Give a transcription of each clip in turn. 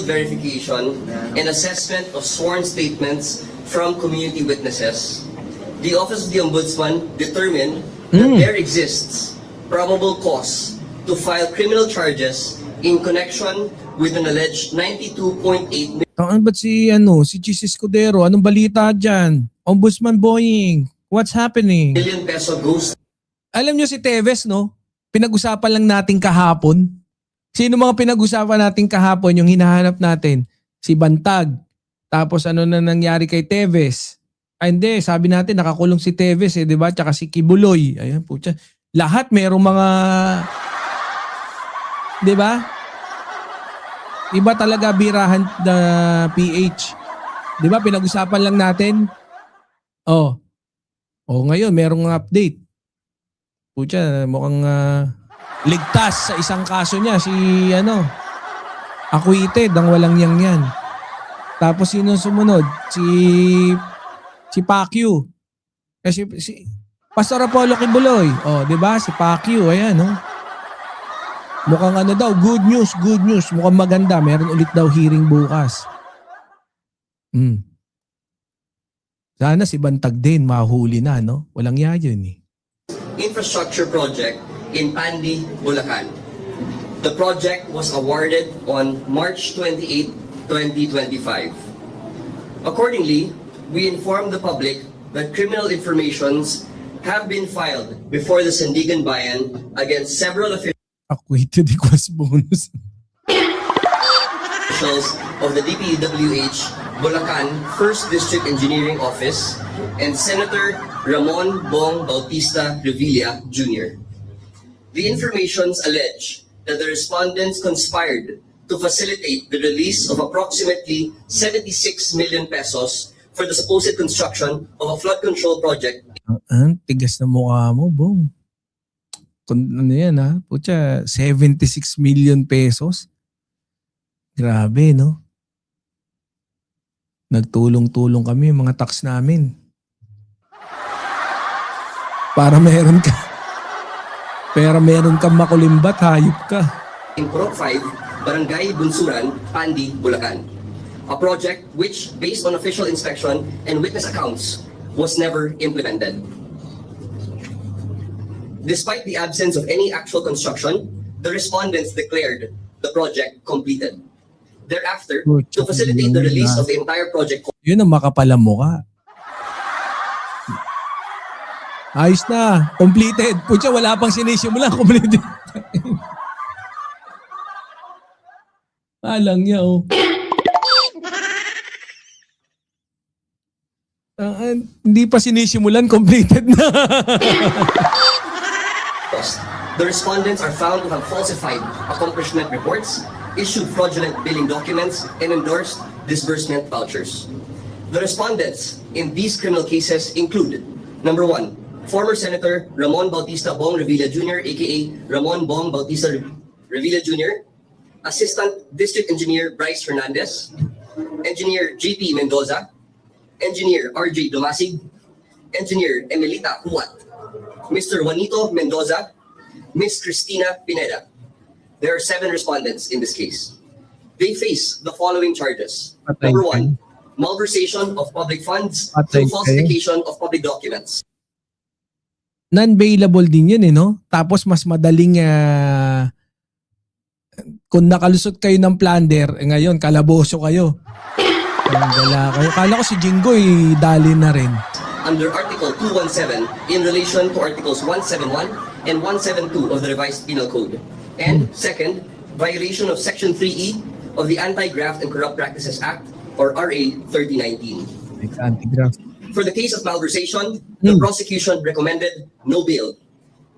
detailed verification and assessment of sworn statements from community witnesses, the Office of the Ombudsman determined that there exists probable cause to file criminal charges in connection with an alleged 92.8 Ano ba't si Chis Escudero? Anong balita dyan? Ombudsman Boying, what's happening? million peso ghost. Alam nyo si Teves, no? Pinag-usapan lang natin kahapon. Sino mga pinag-usapan natin kahapon yung hinahanap natin? Si Bantag. Tapos ano na nangyari kay Teves? Ay hindi, sabi natin nakakulong si Teves di ba? Tsaka si Kibuloy. Ayan, putya. Lahat merong mga, di ba? Iba talaga birahan the PH. Di ba? Pinag-usapan lang natin. Oh, ngayon merong update. Putya, mukhang ligtas sa isang kaso niya si acquitted ang walang yan. Tapos sino sumunod? Si Pacquiao. Kasi si Pastor Apollo Kibuloy. Oh, 'di ba? Si Pacquiao, ayan, no. Mukhang daw, good news. Mukhang maganda. Meron ulit daw hearing bukas. Sana si Bantag din mahuli na, no? Walang yayon eh. Infrastructure project in Pandi, Bulacan. The project was awarded on March 28, 2025. Accordingly, we informed the public that criminal informations have been filed before the Sandigan Bayan against several Acquitted equals bonus. officials of the DPWH Bulacan 1st District Engineering Office and Senator Ramon Bong Bautista Revilla Jr. The informations allege that the respondents conspired to facilitate the release of approximately 76 million pesos for the supposed construction of a flood control project. Ang tigas na mukha mo, Bong. Ano yan ha? Pucha, 76 million pesos. Grabe, no? Nagtulong-tulong kami, mga tax namin. Para meron kang makulimbat, hayop ka. In Purok 5, Barangay Bunsuran, Pandi, Bulacan. A project which, based on official inspection and witness accounts, was never implemented. Despite the absence of any actual construction, the respondents declared the project completed. Thereafter, to facilitate the release of the entire project. Yun ang makapalang mukha. Ayos na. Completed. Pucha, wala pang sinisimula. Completed. Alang niya, oh. Hindi pa sinisimulan, completed na. The respondents are found to have falsified accomplishment reports, issued fraudulent billing documents, and endorsed disbursement vouchers. The respondents in these criminal cases include, number 1, former Senator Ramon Bautista Bong Revilla Jr., aka Ramon Bong Bautista Revilla Jr., Assistant District Engineer Bryce Hernandez, Engineer JP Mendoza, Engineer RJ Domasig, Engineer Emilita Huat, Mr. Juanito Mendoza, Ms. Cristina Pineda. There are 7 respondents in this case. They face the following charges. Number 1, malversation of public funds through falsification of public documents. Non-bailable din yun, no? Tapos mas madaling kung nakalusot kayo ng plunder, ngayon kalaboso kayo. Kala ko si Jinggoy dali na rin. Under Article 217 in relation to Articles 171 and 172 of the Revised Penal Code. And second, violation of Section 3E of the Anti-Graft and Corrupt Practices Act, or RA 3019. Anti-graft. For the case of malversation, the prosecution recommended no bail.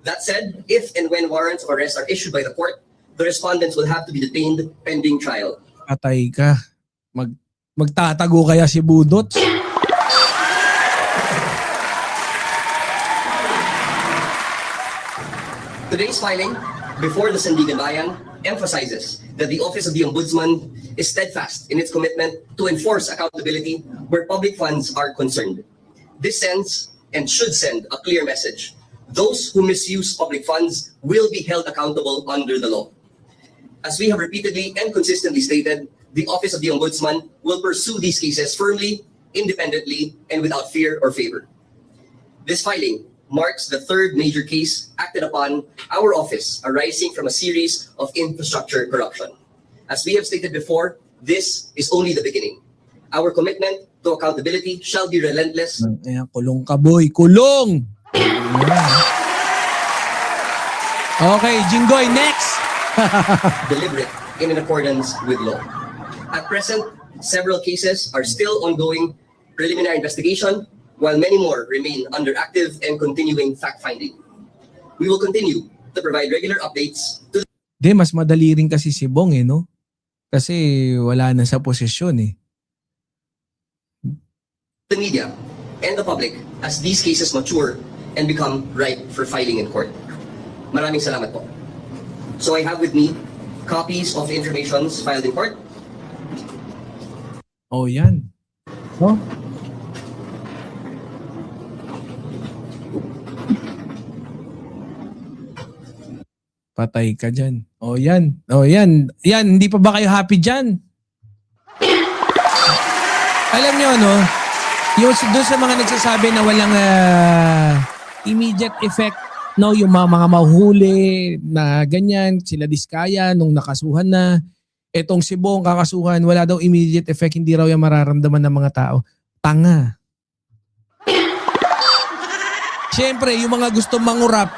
That said, if and when warrants of arrest are issued by the court, the respondents will have to be detained pending trial. Patay ka. Magtatago kaya si Budot? Today's filing before the Sandigan Bayan emphasizes that the Office of the Ombudsman is steadfast in its commitment to enforce accountability where public funds are concerned. This sends and should send a clear message. Those who misuse public funds will be held accountable under the law. As we have repeatedly and consistently stated, the Office of the Ombudsman will pursue these cases firmly, independently, and without fear or favor. This filing marks the third major case acted upon our office arising from a series of infrastructure corruption. As we have stated before, this is only the beginning. Our commitment to accountability shall be relentless, Ayan, kulong ka boy, kulong! Ayan. Okay, Jinggoy, next! deliberate, and in accordance with law. At present, several cases are still ongoing preliminary investigation, while many more remain under active and continuing fact-finding. We will continue to provide regular updates to Di, mas madali rin kasi si Bong no? Kasi wala na sa posisyon the media and the public as these cases mature and become ripe for filing in court. Maraming salamat po. So I have with me copies of the informations filed in court. Oh, yan. Oh. Patay ka dyan. Oh, yan. Oh, yan. Yan, hindi pa ba kayo happy dyan? Alam nyo, no? Yung doon sa mga nagsasabi na walang immediate effect, no? Yung mga mahuli na ganyan, sila Diskaya nung nakasuhan na. Etong si Bong kakasuhan, wala daw immediate effect, hindi raw yung mararamdaman ng mga tao. Tanga. Siyempre, yung mga gusto mangurap,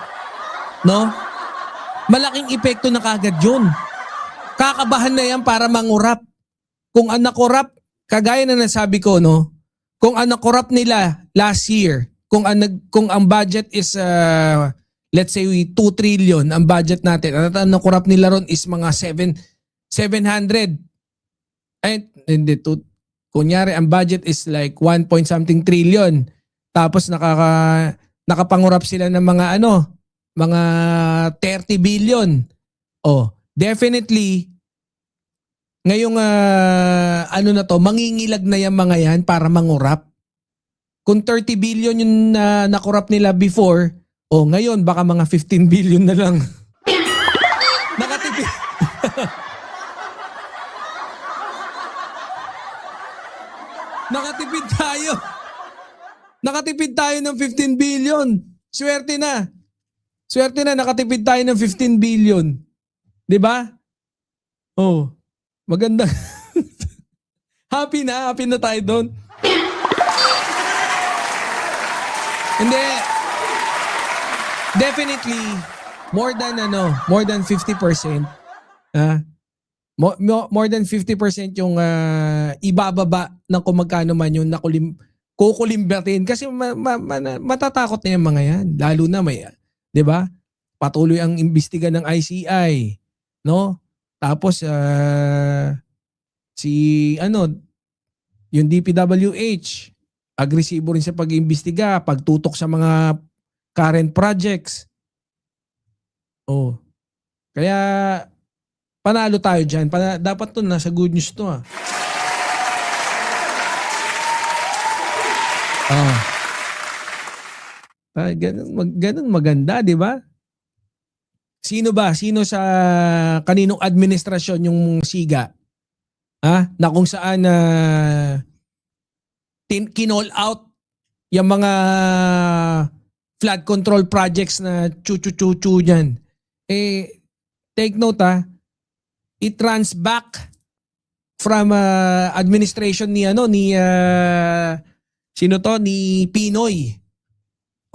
no? Malaking epekto na kagad yun. Kakabahan na yan para mangurap. Kung ang nakurap, kagaya na nasabi ko, no? Kung ang nakurap nila last year, kung ang budget is, let's say 2 trillion, ang budget natin, ang nakurap nila ron is mga 700. Ay, hindi, kunyari, ang budget is like 1 point something trillion. Tapos nakapangurap sila ng mga mga 30 billion. Oh, definitely, ngayong mangingilag na yung mga yan para mangurap. Kung 30 billion yung nakurap nila before, ngayon baka mga 15 billion na lang. Nakatipid. Nakatipid tayo. Nakatipid tayo ng 15 billion. Swerte na. Swerte na, nakatipid tayo ng 15 billion. 'Di ba? Oh, maganda. Happy na tayo doon. Hindi. Definitely, more than 50%. More than 50% yung ibababa ng kung magkano man yung kukulimbatin. Kasi matatakot na yung mga yan. Lalo na may, 'di ba? Patuloy ang imbestiga ng ICI, no? Tapos yung DPWH, agresibo rin sa pag-iimbestiga, pagtutok sa mga current projects. Oh. Kaya panalo tayo diyan. Dapat 'to nasa good news 'to Ganun maganda, di ba? Sino sa kaninong administrasyon yung siga? Na kung saan kinall out yung mga flood control projects na chu-chu-chu-chu dyan. Take note it runs back from administration ni Pinoy.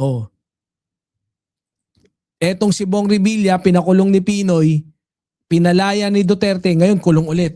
Oh. Etong si Bong Revilla, pinakulong ni Pinoy, pinalaya ni Duterte, ngayon kulong ulit.